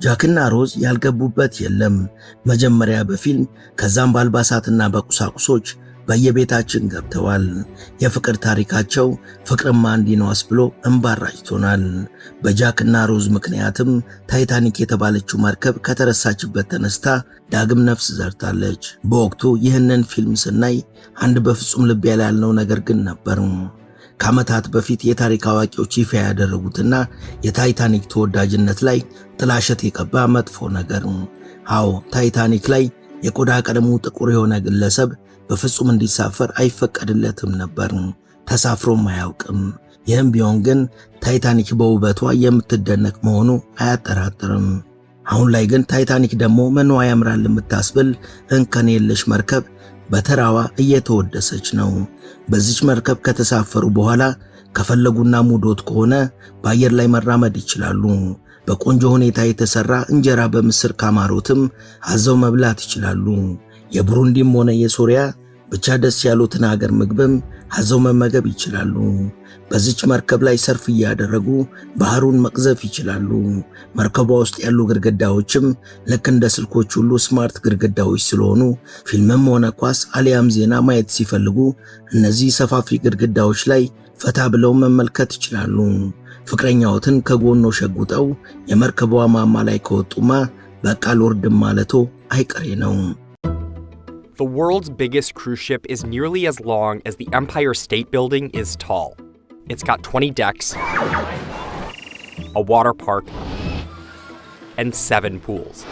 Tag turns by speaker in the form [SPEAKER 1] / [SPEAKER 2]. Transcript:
[SPEAKER 1] ጃክና ሮዝ ያልገቡበት የለም። መጀመሪያ በፊልም ከዛም በአልባሳትና በቁሳቁሶች በየቤታችን ገብተዋል። የፍቅር ታሪካቸው ፍቅርማ እንዲህ ነው አስብሎ እንባ አራጭቶናል። በጃክና ሮዝ ምክንያትም ታይታኒክ የተባለችው መርከብ ከተረሳችበት ተነስታ ዳግም ነፍስ ዘርታለች። በወቅቱ ይህንን ፊልም ስናይ አንድ በፍጹም ልብ ያልነው ነገር ግን ነበር። ከዓመታት በፊት የታሪክ አዋቂዎች ይፋ ያደረጉትና የታይታኒክ ተወዳጅነት ላይ ጥላሸት የቀባ መጥፎ ነገር። አዎ ታይታኒክ ላይ የቆዳ ቀለሙ ጥቁር የሆነ ግለሰብ በፍጹም እንዲሳፈር አይፈቀድለትም ነበር። ተሳፍሮም አያውቅም። ይህም ቢሆን ግን ታይታኒክ በውበቷ የምትደነቅ መሆኑ አያጠራጥርም። አሁን ላይ ግን ታይታኒክ ደግሞ ምንዋ ያምራል የምታስብል እንከን የለሽ መርከብ በተራዋ እየተወደሰች ነው። በዚች መርከብ ከተሳፈሩ በኋላ ከፈለጉና ሙዶት ከሆነ በአየር ላይ መራመድ ይችላሉ። በቆንጆ ሁኔታ የተሰራ እንጀራ በምስር ካማሮትም አዘው መብላት ይችላሉ። የቡሩንዲም ሆነ የሶሪያ ብቻ ደስ ያሉትን ሀገር ምግብም አዘው መመገብ ይችላሉ። በዚች መርከብ ላይ ሰርፍ እያደረጉ ባህሩን መቅዘፍ ይችላሉ። መርከቧ ውስጥ ያሉ ግድግዳዎችም ልክ እንደ ስልኮች ሁሉ ስማርት ግድግዳዎች ስለሆኑ ፊልምም ሆነ ኳስ አሊያም ዜና ማየት ሲፈልጉ እነዚህ ሰፋፊ ግድግዳዎች ላይ ፈታ ብለው መመልከት ይችላሉ። ፍቅረኛዎትን ከጎኖ ሸጉጠው የመርከቧ ማማ ላይ ከወጡማ በቃ ልወርድም ማለቶ አይቀሬ ነው።
[SPEAKER 2] The world's biggest cruise ship is nearly as long as the Empire State Building is tall. It's got 20 decks, a water park, and 7 pools.